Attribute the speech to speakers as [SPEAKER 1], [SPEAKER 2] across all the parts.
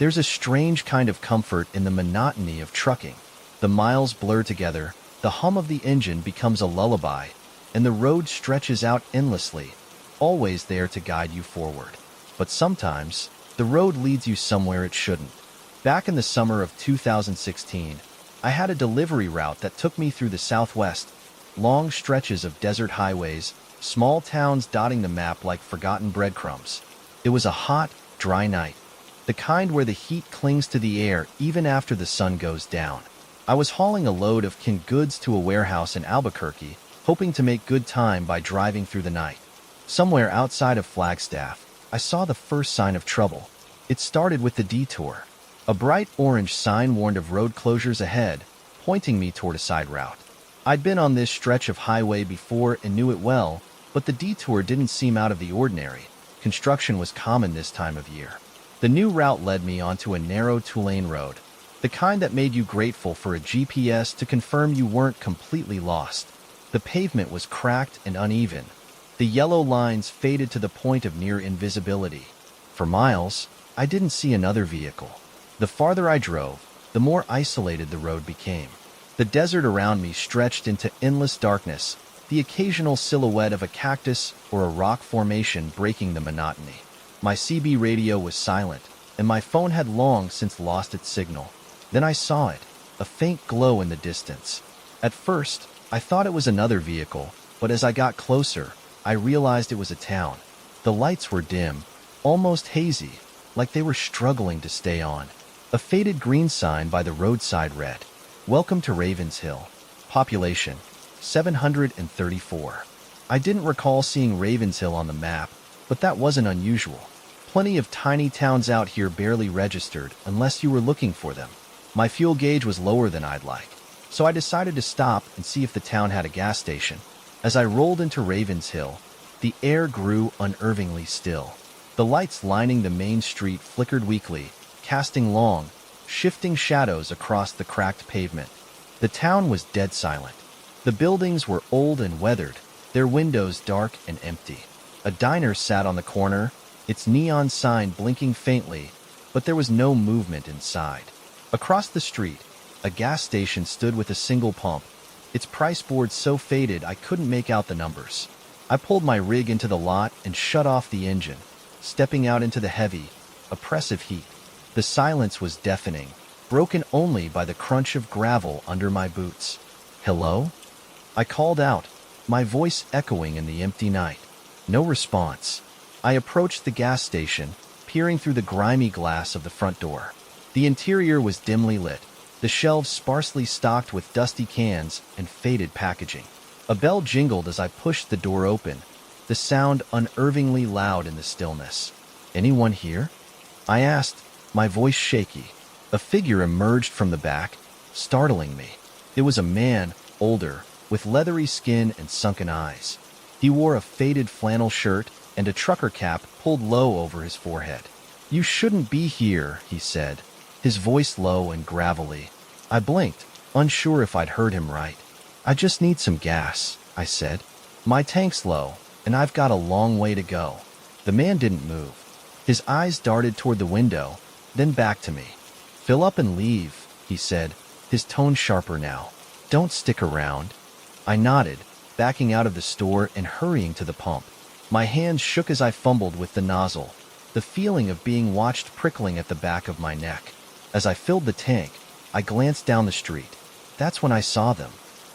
[SPEAKER 1] There's a strange kind of comfort in the monotony of trucking. The miles blur together, the hum of the engine becomes a lullaby, and the road stretches out endlessly, always there to guide you forward. But sometimes, the road leads you somewhere it shouldn't. Back in the summer of 2016, I had a delivery route that took me through the Southwest, long stretches of desert highways, small towns dotting the map like forgotten breadcrumbs. It was a hot, dry night, the kind where the heat clings to the air even after the sun goes down. I was hauling a load of canned goods to a warehouse in Albuquerque, hoping to make good time by driving through the night. Somewhere outside of Flagstaff, I saw the first sign of trouble. It started with the detour. A bright orange sign warned of road closures ahead, pointing me toward a side route. I'd been on this stretch of highway before and knew it well, but the detour didn't seem out of the ordinary. Construction was common this time of year. The new route led me onto a narrow two-lane road, the kind that made you grateful for a GPS to confirm you weren't completely lost. The pavement was cracked and uneven. The yellow lines faded to the point of near invisibility. For miles, I didn't see another vehicle. The farther I drove, the more isolated the road became. The desert around me stretched into endless darkness, the occasional silhouette of a cactus or a rock formation breaking the monotony. My CB radio was silent, and my phone had long since lost its signal. Then I saw it, a faint glow in the distance. At first, I thought it was another vehicle, but as I got closer, I realized it was a town. The lights were dim, almost hazy, like they were struggling to stay on. A faded green sign by the roadside read, "Welcome to Ravens Hill. Population, 734. I didn't recall seeing Ravens Hill on the map, but that wasn't unusual. Plenty of tiny towns out here barely registered unless you were looking for them. My fuel gauge was lower than I'd like, so I decided to stop and see if the town had a gas station. As I rolled into Ravens Hill, the air grew unnervingly still. The lights lining the main street flickered weakly, casting long, shifting shadows across the cracked pavement. The town was dead silent. The buildings were old and weathered, their windows dark and empty. A diner sat on the corner, its neon sign blinking faintly, but there was no movement inside. Across the street, a gas station stood with a single pump, its price board so faded I couldn't make out the numbers. I pulled my rig into the lot and shut off the engine, stepping out into the heavy, oppressive heat. The silence was deafening, broken only by the crunch of gravel under my boots. "Hello?" I called out, my voice echoing in the empty night. No response. I approached the gas station, peering through the grimy glass of the front door. The interior was dimly lit, the shelves sparsely stocked with dusty cans and faded packaging. A bell jingled as I pushed the door open, the sound unnervingly loud in the stillness. "Anyone here?" I asked, my voice shaky. A figure emerged from the back, startling me. It was a man, older, with leathery skin and sunken eyes. He wore a faded flannel shirt and a trucker cap pulled low over his forehead. "You shouldn't be here," he said, his voice low and gravelly. I blinked, unsure if I'd heard him right. "I just need some gas," I said. "My tank's low, and I've got a long way to go." The man didn't move. His eyes darted toward the window, then back to me. "Fill up and leave," he said, his tone sharper now. "Don't stick around." I nodded, backing out of the store and hurrying to the pump. My hands shook as I fumbled with the nozzle, the feeling of being watched prickling at the back of my neck. As I filled the tank, I glanced down the street. That's when I saw them.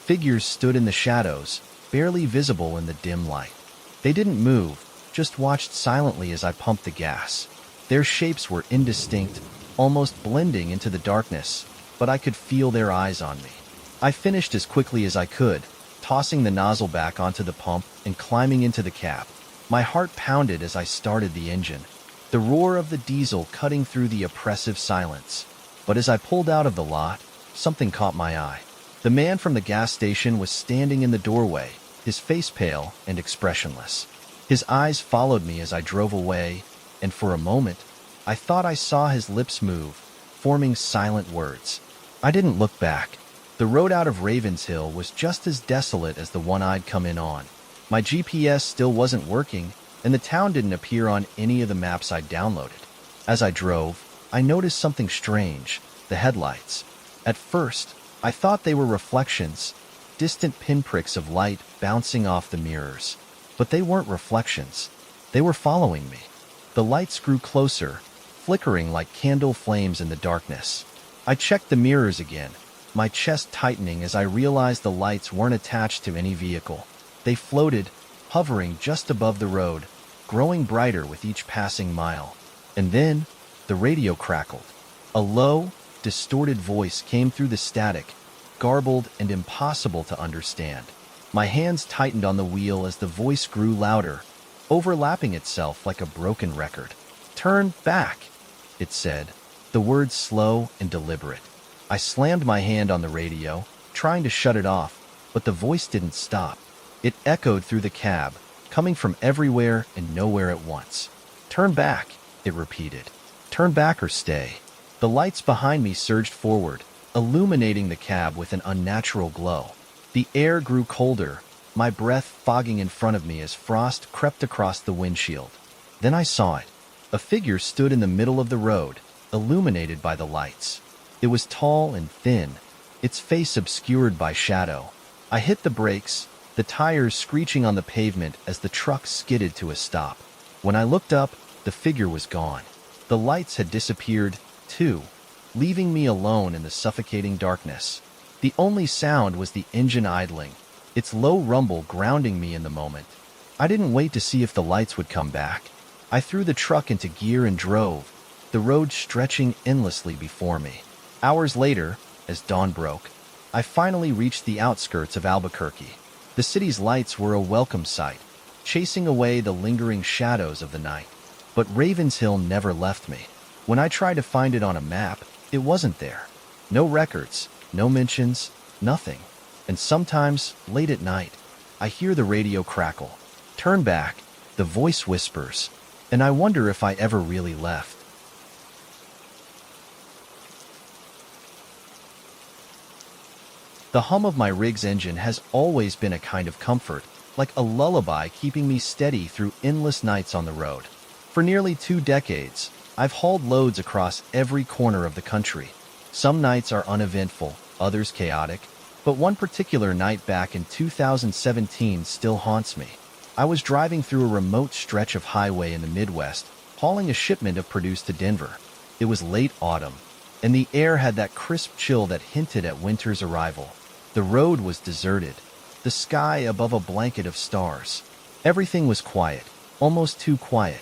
[SPEAKER 1] Figures stood in the shadows, barely visible in the dim light. They didn't move, just watched silently as I pumped the gas. Their shapes were indistinct, almost blending into the darkness, but I could feel their eyes on me. I finished as quickly as I could, tossing the nozzle back onto the pump and climbing into the cab. My heart pounded as I started the engine, the roar of the diesel cutting through the oppressive silence. But as I pulled out of the lot, something caught my eye. The man from the gas station was standing in the doorway, his face pale and expressionless. His eyes followed me as I drove away, and for a moment, I thought I saw his lips move, forming silent words. I didn't look back. The road out of Ravens Hill was just as desolate as the one I'd come in on. My GPS still wasn't working, and the town didn't appear on any of the maps I'd downloaded. As I drove, I noticed something strange: the headlights. At first, I thought they were reflections, distant pinpricks of light bouncing off the mirrors. But they weren't reflections. They were following me. The lights grew closer, flickering like candle flames in the darkness. I checked the mirrors again, my chest tightening as I realized the lights weren't attached to any vehicle. They floated, hovering just above the road, growing brighter with each passing mile. And then, the radio crackled. A low, distorted voice came through the static, garbled and impossible to understand. My hands tightened on the wheel as the voice grew louder, overlapping itself like a broken record. "Turn back," it said, the words slow and deliberate. I slammed my hand on the radio, trying to shut it off, but the voice didn't stop. It echoed through the cab, coming from everywhere and nowhere at once. "Turn back," it repeated. "Turn back or stay." The lights behind me surged forward, illuminating the cab with an unnatural glow. The air grew colder, my breath fogging in front of me as frost crept across the windshield. Then I saw it. A figure stood in the middle of the road, illuminated by the lights. It was tall and thin, its face obscured by shadow. I hit the brakes, the tires screeching on the pavement as the truck skidded to a stop. When I looked up, the figure was gone. The lights had disappeared, too, leaving me alone in the suffocating darkness. The only sound was the engine idling, its low rumble grounding me in the moment. I didn't wait to see if the lights would come back. I threw the truck into gear and drove, the road stretching endlessly before me. Hours later, as dawn broke, I finally reached the outskirts of Albuquerque. The city's lights were a welcome sight, chasing away the lingering shadows of the night. But Ravens Hill never left me. When I tried to find it on a map, it wasn't there. No records, no mentions, nothing. And sometimes, late at night, I hear the radio crackle. "Turn back," the voice whispers, and I wonder if I ever really left. The hum of my rig's engine has always been a kind of comfort, like a lullaby keeping me steady through endless nights on the road. For nearly 2 decades, I've hauled loads across every corner of the country. Some nights are uneventful, others chaotic, but one particular night back in 2017 still haunts me. I was driving through a remote stretch of highway in the Midwest, hauling a shipment of produce to Denver. It was late autumn, and the air had that crisp chill that hinted at winter's arrival. The road was deserted, the sky above a blanket of stars. Everything was quiet, almost too quiet.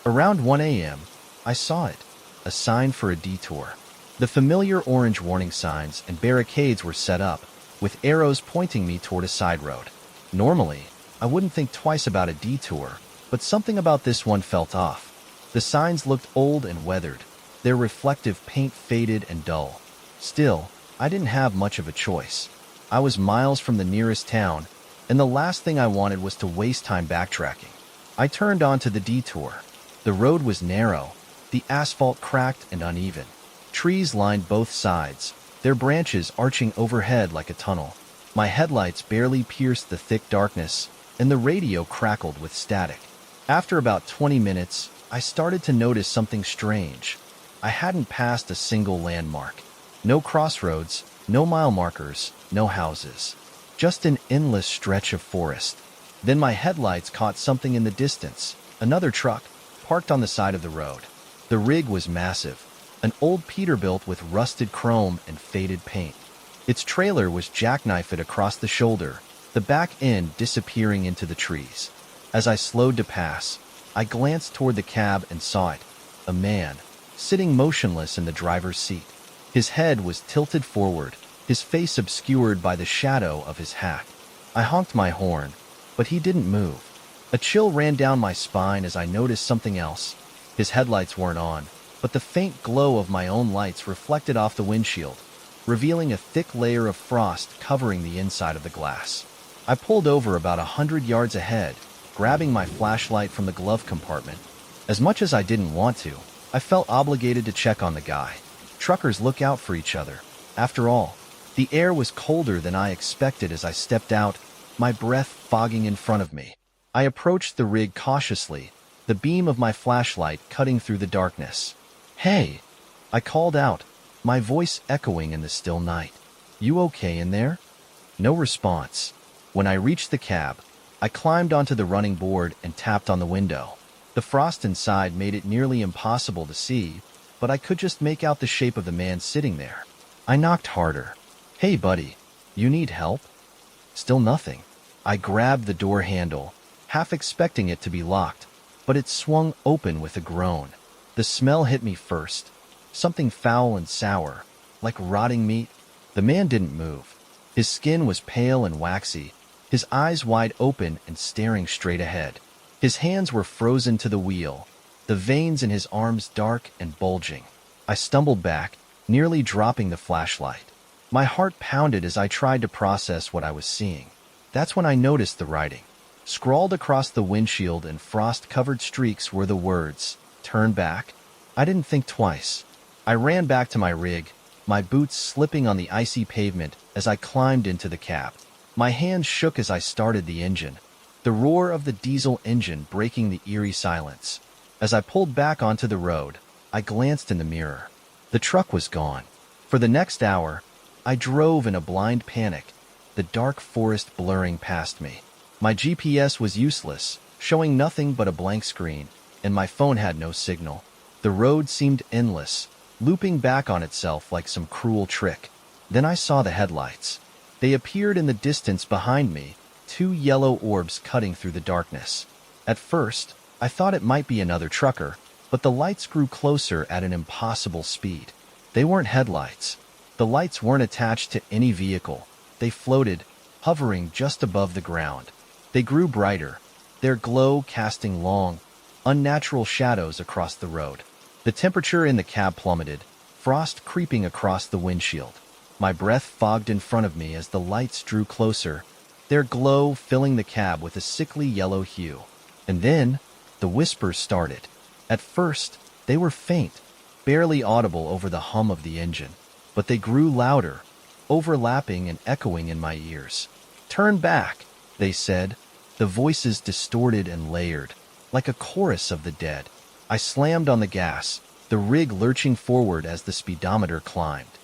[SPEAKER 1] Around 1 a.m., I saw it, a sign for a detour. The familiar orange warning signs and barricades were set up, with arrows pointing me toward a side road. Normally, I wouldn't think twice about a detour, but something about this one felt off. The signs looked old and weathered, their reflective paint faded and dull. Still, I didn't have much of a choice. I was miles from the nearest town, and the last thing I wanted was to waste time backtracking. I turned onto the detour. The road was narrow, the asphalt cracked and uneven. Trees lined both sides, their branches arching overhead like a tunnel. My headlights barely pierced the thick darkness, and the radio crackled with static. After about 20 minutes, I started to notice something strange. I hadn't passed a single landmark. No crossroads, no mile markers, no houses. Just an endless stretch of forest. Then my headlights caught something in the distance, another truck, parked on the side of the road. The rig was massive, an old Peterbilt with rusted chrome and faded paint. Its trailer was jackknifed across the shoulder, the back end disappearing into the trees. As I slowed to pass, I glanced toward the cab and saw it, a man, sitting motionless in the driver's seat. His head was tilted forward, his face obscured by the shadow of his hat. I honked my horn, but he didn't move. A chill ran down my spine as I noticed something else. His headlights weren't on, but the faint glow of my own lights reflected off the windshield, revealing a thick layer of frost covering the inside of the glass. I pulled over about 100 yards ahead, grabbing my flashlight from the glove compartment. As much as I didn't want to, I felt obligated to check on the guy. Truckers look out for each other. After all, the air was colder than I expected as I stepped out, my breath fogging in front of me. I approached the rig cautiously, the beam of my flashlight cutting through the darkness. "Hey," I called out, my voice echoing in the still night. "You okay in there?" No response. When I reached the cab, I climbed onto the running board and tapped on the window. The frost inside made it nearly impossible to see, but I could just make out the shape of the man sitting there. I knocked harder. "Hey, buddy, you need help?" Still nothing. I grabbed the door handle, half expecting it to be locked, but it swung open with a groan. The smell hit me first, something foul and sour, like rotting meat. The man didn't move. His skin was pale and waxy, his eyes wide open and staring straight ahead. His hands were frozen to the wheel, the veins in his arms dark and bulging. I stumbled back, nearly dropping the flashlight. My heart pounded as I tried to process what I was seeing. That's when I noticed the writing. Scrawled across the windshield in frost-covered streaks were the words, "Turn back." I didn't think twice. I ran back to my rig, my boots slipping on the icy pavement as I climbed into the cab. My hands shook as I started the engine, the roar of the diesel engine breaking the eerie silence. As I pulled back onto the road, I glanced in the mirror. The truck was gone. For the next hour, I drove in a blind panic, the dark forest blurring past me. My GPS was useless, showing nothing but a blank screen, and my phone had no signal. The road seemed endless, looping back on itself like some cruel trick. Then I saw the headlights. They appeared in the distance behind me, two yellow orbs cutting through the darkness. At first, I thought it might be another trucker, but the lights grew closer at an impossible speed. They weren't headlights. The lights weren't attached to any vehicle. They floated, hovering just above the ground. They grew brighter, their glow casting long, unnatural shadows across the road. The temperature in the cab plummeted, frost creeping across the windshield. My breath fogged in front of me as the lights drew closer, their glow filling the cab with a sickly yellow hue. And then, the whispers started. At first, they were faint, barely audible over the hum of the engine, but they grew louder, overlapping and echoing in my ears. "Turn back," they said, the voices distorted and layered, like a chorus of the dead. I slammed on the gas, the rig lurching forward as the speedometer climbed.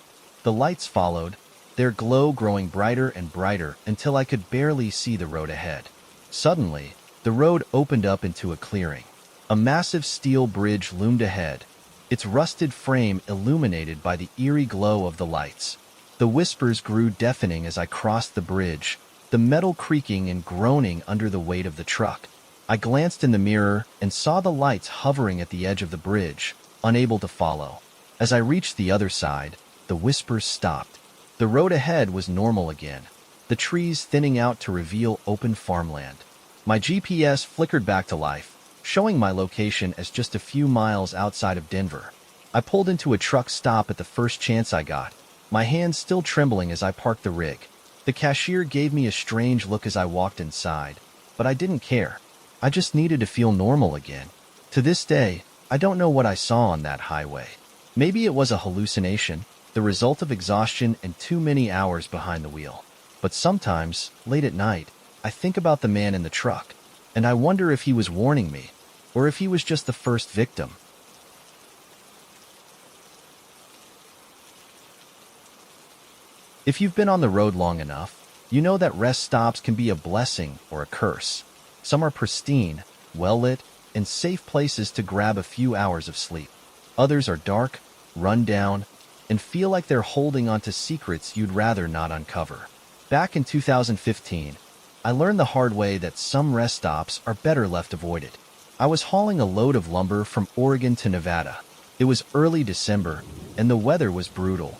[SPEAKER 1] The lights followed, their glow growing brighter and brighter until I could barely see the road ahead. Suddenly, the road opened up into a clearing. A massive steel bridge loomed ahead, its rusted frame illuminated by the eerie glow of the lights. The whispers grew deafening as I crossed the bridge, the metal creaking and groaning under the weight of the truck. I glanced in the mirror and saw the lights hovering at the edge of the bridge, unable to follow. As I reached the other side, the whispers stopped. The road ahead was normal again, the trees thinning out to reveal open farmland. My GPS flickered back to life, showing my location as just a few miles outside of Denver. I pulled into a truck stop at the first chance I got, my hands still trembling as I parked the rig. The cashier gave me a strange look as I walked inside, but I didn't care. I just needed to feel normal again. To this day, I don't know what I saw on that highway. Maybe it was a hallucination, the result of exhaustion and too many hours behind the wheel. But sometimes, late at night, I think about the man in the truck, and I wonder if he was warning me, or if he was just the first victim. If you've been on the road long enough, you know that rest stops can be a blessing or a curse. Some are pristine, well-lit, and safe places to grab a few hours of sleep. Others are dark, run down, and feel like they're holding onto secrets you'd rather not uncover. Back in 2015, I learned the hard way that some rest stops are better left avoided. I was hauling a load of lumber from Oregon to Nevada. It was early December, and the weather was brutal.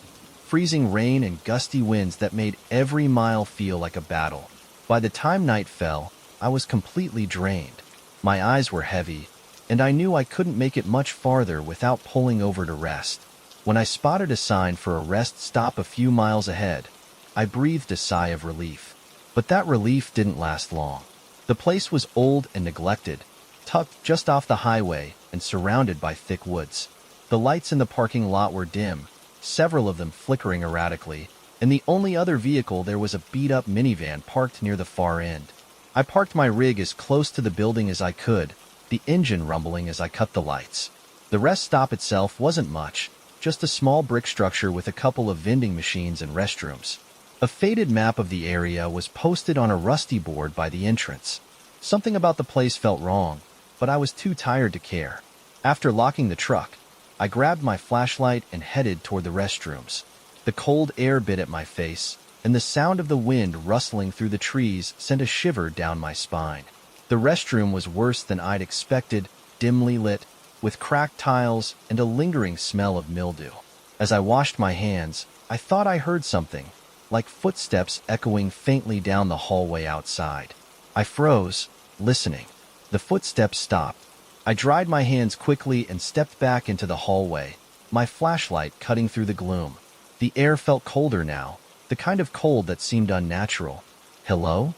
[SPEAKER 1] Freezing rain and gusty winds that made every mile feel like a battle. By the time night fell, I was completely drained. My eyes were heavy, and I knew I couldn't make it much farther without pulling over to rest. When I spotted a sign for a rest stop a few miles ahead, I breathed a sigh of relief. But that relief didn't last long. The place was old and neglected, tucked just off the highway and surrounded by thick woods. The lights in the parking lot were dim, several of them flickering erratically, and the only other vehicle there was a beat-up minivan parked near the far end. I parked my rig as close to the building as I could, the engine rumbling as I cut the lights. The rest stop itself wasn't much, just a small brick structure with a couple of vending machines and restrooms. A faded map of the area was posted on a rusty board by the entrance. Something about the place felt wrong, but I was too tired to care. After locking the truck, I grabbed my flashlight and headed toward the restrooms. The cold air bit at my face, and the sound of the wind rustling through the trees sent a shiver down my spine. The restroom was worse than I'd expected, dimly lit, with cracked tiles and a lingering smell of mildew. As I washed my hands, I thought I heard something, like footsteps echoing faintly down the hallway outside. I froze, listening. The footsteps stopped. I dried my hands quickly and stepped back into the hallway, my flashlight cutting through the gloom. The air felt colder now, the kind of cold that seemed unnatural. "Hello?"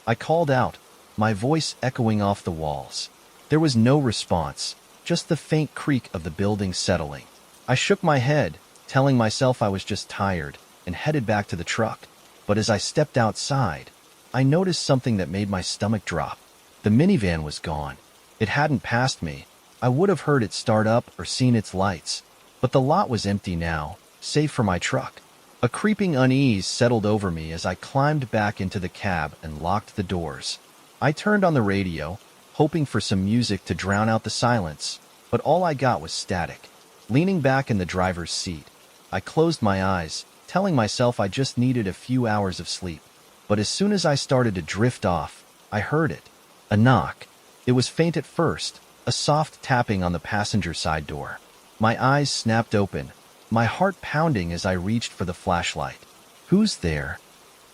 [SPEAKER 1] I called out, my voice echoing off the walls. There was no response, just the faint creak of the building settling. I shook my head, telling myself I was just tired, and headed back to the truck. But as I stepped outside, I noticed something that made my stomach drop. The minivan was gone. It hadn't passed me. I would have heard it start up or seen its lights. But the lot was empty now, save for my truck. A creeping unease settled over me as I climbed back into the cab and locked the doors. I turned on the radio, hoping for some music to drown out the silence, but all I got was static. Leaning back in the driver's seat, I closed my eyes, telling myself I just needed a few hours of sleep. But as soon as I started to drift off, I heard it. A knock. It was faint at first, a soft tapping on the passenger side door. My eyes snapped open, my heart pounding as I reached for the flashlight. "Who's there?"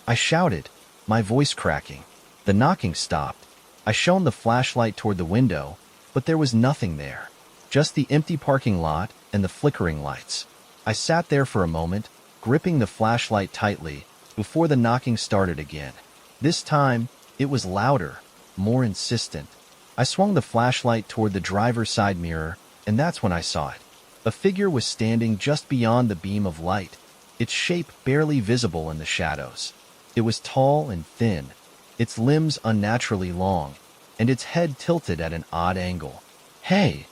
[SPEAKER 1] I shouted, my voice cracking. The knocking stopped. I shone the flashlight toward the window, but there was nothing there. Just the empty parking lot and the flickering lights. I sat there for a moment, gripping the flashlight tightly, before the knocking started again. This time, it was louder, more insistent. I swung the flashlight toward the driver's side mirror, and that's when I saw it. A figure was standing just beyond the beam of light, its shape barely visible in the shadows. It was tall and thin, its limbs unnaturally long, and its head tilted at an odd angle. "Hey!"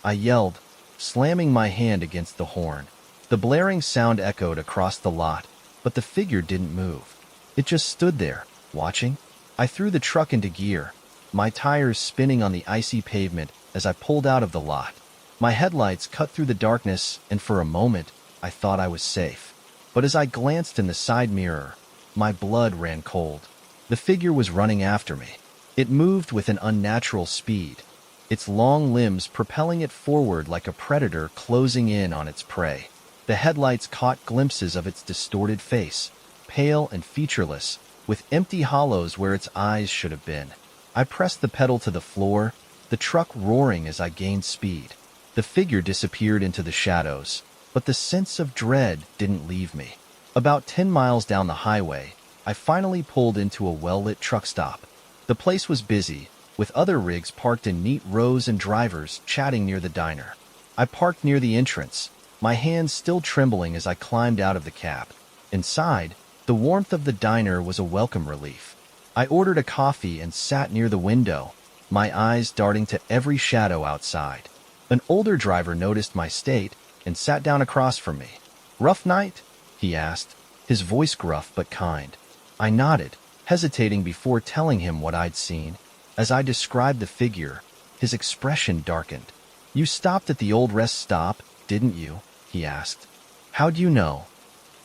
[SPEAKER 1] I yelled, slamming my hand against the horn. The blaring sound echoed across the lot, but the figure didn't move. It just stood there, watching. I threw the truck into gear, my tires spinning on the icy pavement as I pulled out of the lot. My headlights cut through the darkness, and for a moment, I thought I was safe. But as I glanced in the side mirror, my blood ran cold. The figure was running after me. It moved with an unnatural speed, its long limbs propelling it forward like a predator closing in on its prey. The headlights caught glimpses of its distorted face, pale and featureless, with empty hollows where its eyes should have been. I pressed the pedal to the floor, the truck roaring as I gained speed. The figure disappeared into the shadows, but the sense of dread didn't leave me. About 10 miles down the highway, I finally pulled into a well-lit truck stop. The place was busy, with other rigs parked in neat rows and drivers chatting near the diner. I parked near the entrance, my hands still trembling as I climbed out of the cab. Inside, the warmth of the diner was a welcome relief. I ordered a coffee and sat near the window, my eyes darting to every shadow outside. An older driver noticed my state and sat down across from me. "Rough night?" he asked, his voice gruff but kind. I nodded, hesitating before telling him what I'd seen. As I described the figure, his expression darkened. "You stopped at the old rest stop, didn't you?" he asked. "How'd you know?"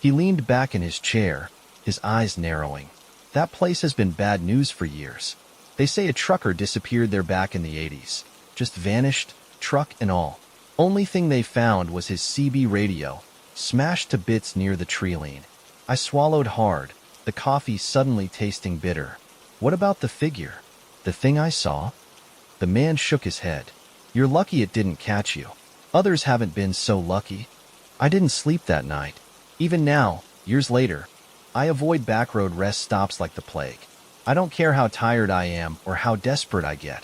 [SPEAKER 1] He leaned back in his chair, his eyes narrowing. "That place has been bad news for years. They say a trucker disappeared there back in the 80s. Just vanished, truck and all. Only thing they found was his CB radio, smashed to bits near the tree line." I swallowed hard, the coffee suddenly tasting bitter. "What about the figure? The thing I saw?" The man shook his head. "You're lucky it didn't catch you. Others haven't been so lucky. I didn't sleep that night. Even now, years later, I avoid backroad rest stops like the plague. I don't care how tired I am or how desperate I get.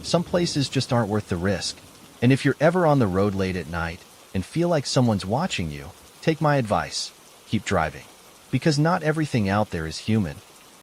[SPEAKER 1] Some places just aren't worth the risk. And if you're ever on the road late at night and feel like someone's watching you, take my advice. Keep driving. Because not everything out there is human."